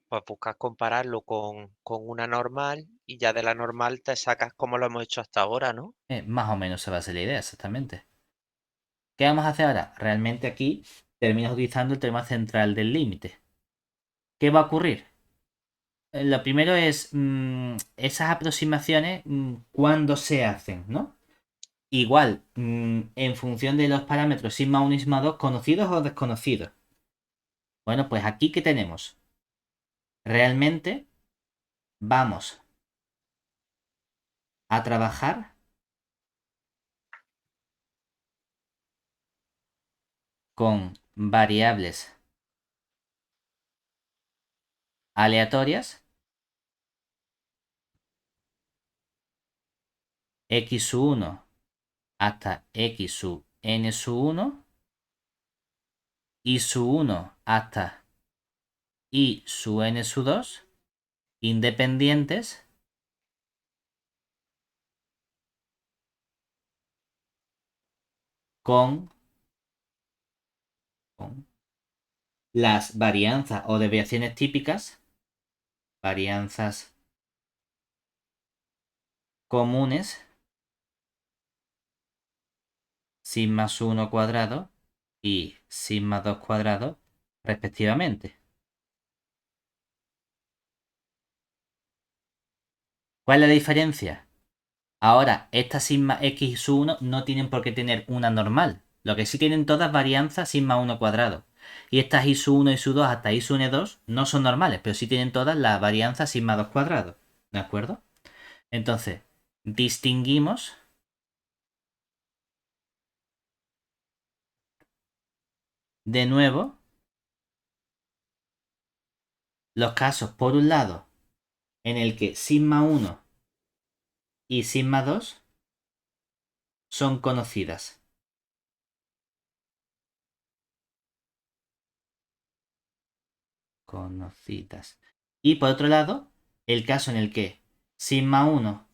Pues buscas compararlo con una normal y ya de la normal te sacas como lo hemos hecho hasta ahora, ¿no? Más o menos se va a hacer la idea, exactamente. ¿Qué vamos a hacer ahora? Realmente aquí terminas utilizando el tema central del límite. ¿Qué va a ocurrir? Lo primero es esas aproximaciones, cuándo se hacen, ¿no? Igual, en función de los parámetros sigma 1 y sigma 2, conocidos o desconocidos. Bueno, pues aquí ¿qué tenemos? Realmente vamos a trabajar con variables aleatorias x sub 1 hasta x sub n sub 1, y sub 1 hasta y sub n sub 2, independientes con las varianzas o desviaciones típicas, varianzas comunes, sigma 1 cuadrado y sigma 2 cuadrado, respectivamente. ¿Cuál es la diferencia? Ahora, estas sigma x sub 1 no tienen por qué tener una normal. Lo que sí tienen todas varianzas sigma 1 cuadrado. Y estas i sub 1 y sub 2 hasta i sub n2 no son normales, pero sí tienen todas las varianzas sigma 2 cuadrado. ¿De acuerdo? Entonces, distinguimos de nuevo los casos, por un lado, en el que sigma 1 y sigma 2 son conocidas. Conocidas. Y por otro lado, el caso en el que sigma 1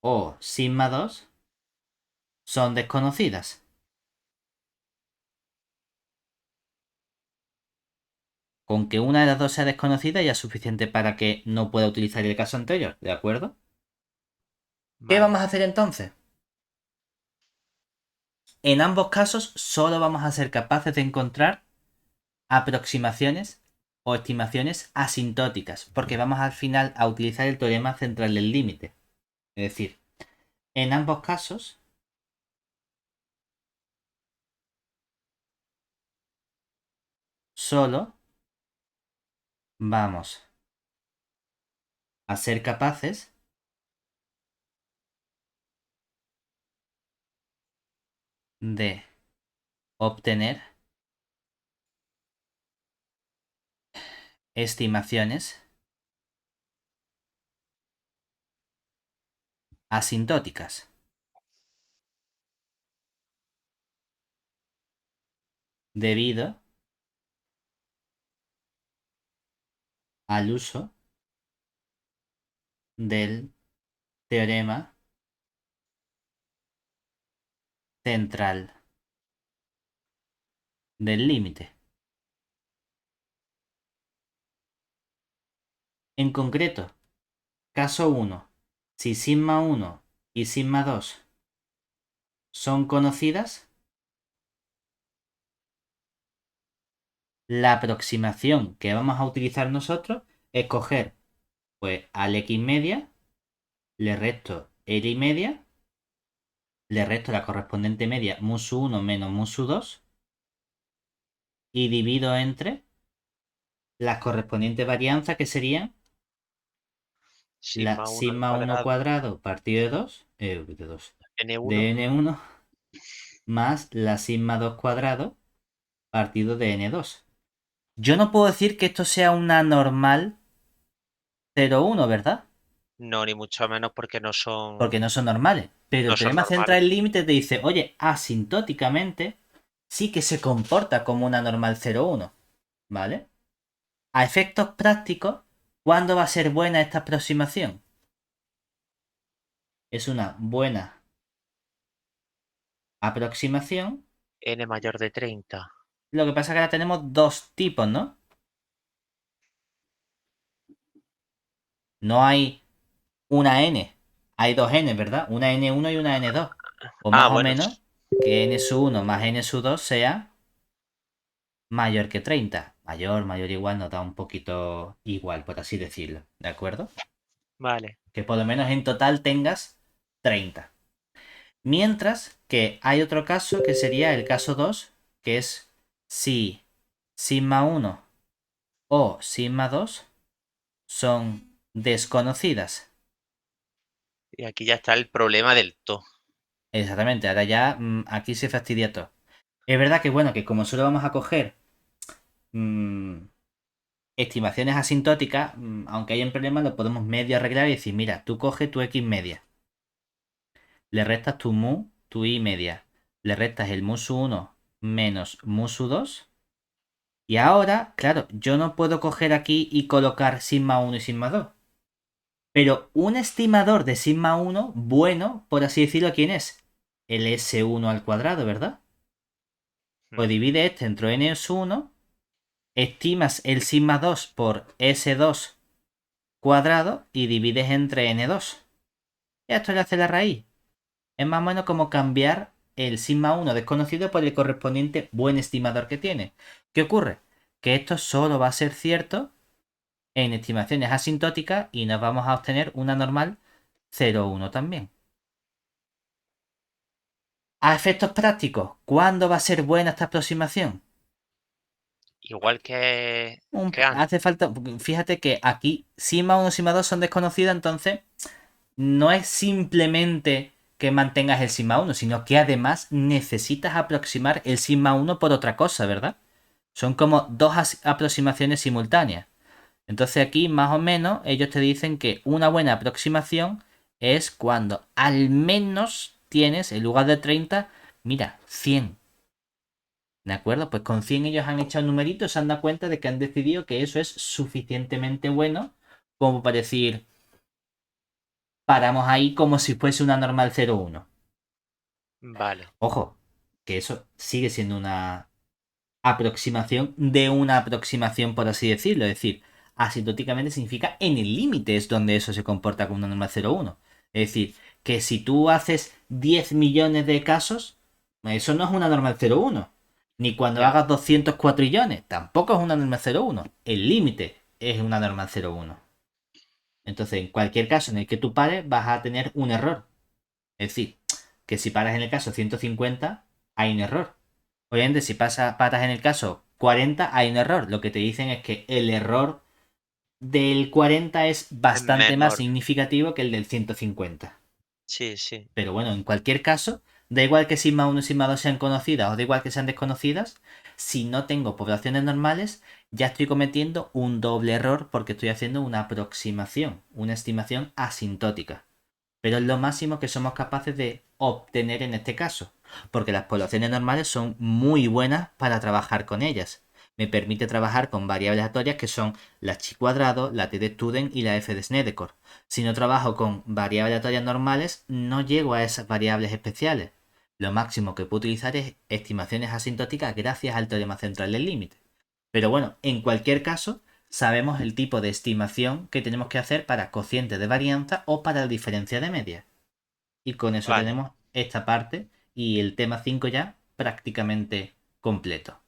o sigma 2 son desconocidas. Con que una de las dos sea desconocida ya es suficiente para que no pueda utilizar el caso anterior, ¿de acuerdo? ¿Qué Vale. vamos a hacer entonces? En ambos casos solo vamos a ser capaces de encontrar aproximaciones o estimaciones asintóticas, porque vamos al final a utilizar el teorema central del límite. Es decir, en ambos casos solo vamos a ser capaces de obtener estimaciones asintóticas, debido al uso del teorema central del límite. En concreto, caso 1, si sigma 1 y sigma 2 son conocidas, la aproximación que vamos a utilizar nosotros es coger pues al x media, le resto l y media, le resto la correspondiente media mu 1 menos mu 2 y divido entre las correspondientes varianzas que serían la Sigma 1 al sigma 1 cuadrado. cuadrado partido N1 de n1 más la sigma 2 cuadrado partido de n2. Yo no puedo decir que esto sea una normal 0,1, ¿verdad? no, ni mucho menos porque Porque no son normales. Pero no el son teorema normales. central del límite te dice, oye, asintóticamente sí que se comporta como una normal 0,1, ¿vale? A efectos prácticos, ¿cuándo va a ser buena esta aproximación? Es una buena aproximación. N mayor de 30. Lo que pasa es que ahora tenemos dos tipos, ¿no? No hay una n, hay dos n, ¿verdad? Una n1 y una n2. O Ah, más o bueno, menos que n sub 1 más n sub 2 sea mayor que 30. Mayor igual nos da un poquito igual, por así decirlo. ¿De acuerdo? vale. Que por lo menos en total tengas 30. Mientras que hay otro caso que sería el caso 2, que es si sigma 1 o sigma 2 son desconocidas. Y aquí ya está el problema del todo. Exactamente, ahora ya aquí se fastidia todo. Es verdad que bueno, que como solo vamos a coger mm, estimaciones asintóticas, aunque hay un problema, lo podemos medio arreglar y decir, mira, tú coge tu x media, le restas tu mu, tu y media, le restas el mu-1 menos mu-2. Y ahora, claro, yo no puedo coger aquí y colocar sigma 1 y sigma 2. Pero un estimador de sigma 1, bueno, por así decirlo, ¿quién es? El S1 al cuadrado, ¿verdad? Pues Mm. divide este entre n-1, estimas el sigma 2 por S2 cuadrado y divides entre n2. Y esto le hace la raíz. Es más o menos como cambiar el sigma 1 desconocido por el correspondiente buen estimador que tiene. ¿Qué ocurre? Que esto solo va a ser cierto en estimaciones asintóticas y nos vamos a obtener una normal 0,1 también. A efectos prácticos, ¿cuándo va a ser buena esta aproximación? Igual que Hace antes. falta, fíjate que aquí sigma 1 y sigma 2 son desconocidas, entonces no es simplemente que mantengas el sigma 1, sino que además necesitas aproximar el sigma 1 por otra cosa, ¿verdad? Son como dos aproximaciones simultáneas. Entonces aquí más o menos ellos te dicen que una buena aproximación es cuando al menos tienes, en lugar de 30, mira, 100. ¿De acuerdo? Pues con 100 ellos han echado numeritos, se han dado cuenta de que han decidido que eso es suficientemente bueno como para decir, paramos ahí como si fuese una normal 0,1. Vale. Ojo, que eso sigue siendo una aproximación de una aproximación, por así decirlo. Es decir, asintóticamente significa en el límite es donde eso se comporta como una normal 0,1. Es decir, que si tú haces 10 millones de casos, eso no es una normal 0,1. Ni cuando Ya. hagas 204 trillones, tampoco es una normal 0,1. El límite es una normal 0,1. Entonces, en cualquier caso en el que tú pares, vas a tener un error. Es decir, que si paras en el caso 150, hay un error. Obviamente, si paras en el caso 40, hay un error. Lo que te dicen es que el error del 40 es Es bastante más menor. significativo que el del 150. Sí, sí. Pero bueno, en cualquier caso, da igual que sigma 1 y sigma 2 sean conocidas o da igual que sean desconocidas, si no tengo poblaciones normales, ya estoy cometiendo un doble error porque estoy haciendo una aproximación, una estimación asintótica. Pero es lo máximo que somos capaces de obtener en este caso, porque las poblaciones normales son muy buenas para trabajar con ellas. Me permite trabajar con variables aleatorias que son la chi cuadrado, la t de Student y la f de Snedeker. Si no trabajo con variables aleatorias normales, no llego a esas variables especiales. Lo máximo que puedo utilizar es estimaciones asintóticas gracias al teorema central del límite. Pero bueno, en cualquier caso, sabemos el tipo de estimación que tenemos que hacer para cociente de varianza o para la diferencia de media. Y con eso Vale. tenemos esta parte y el tema 5 ya prácticamente completo.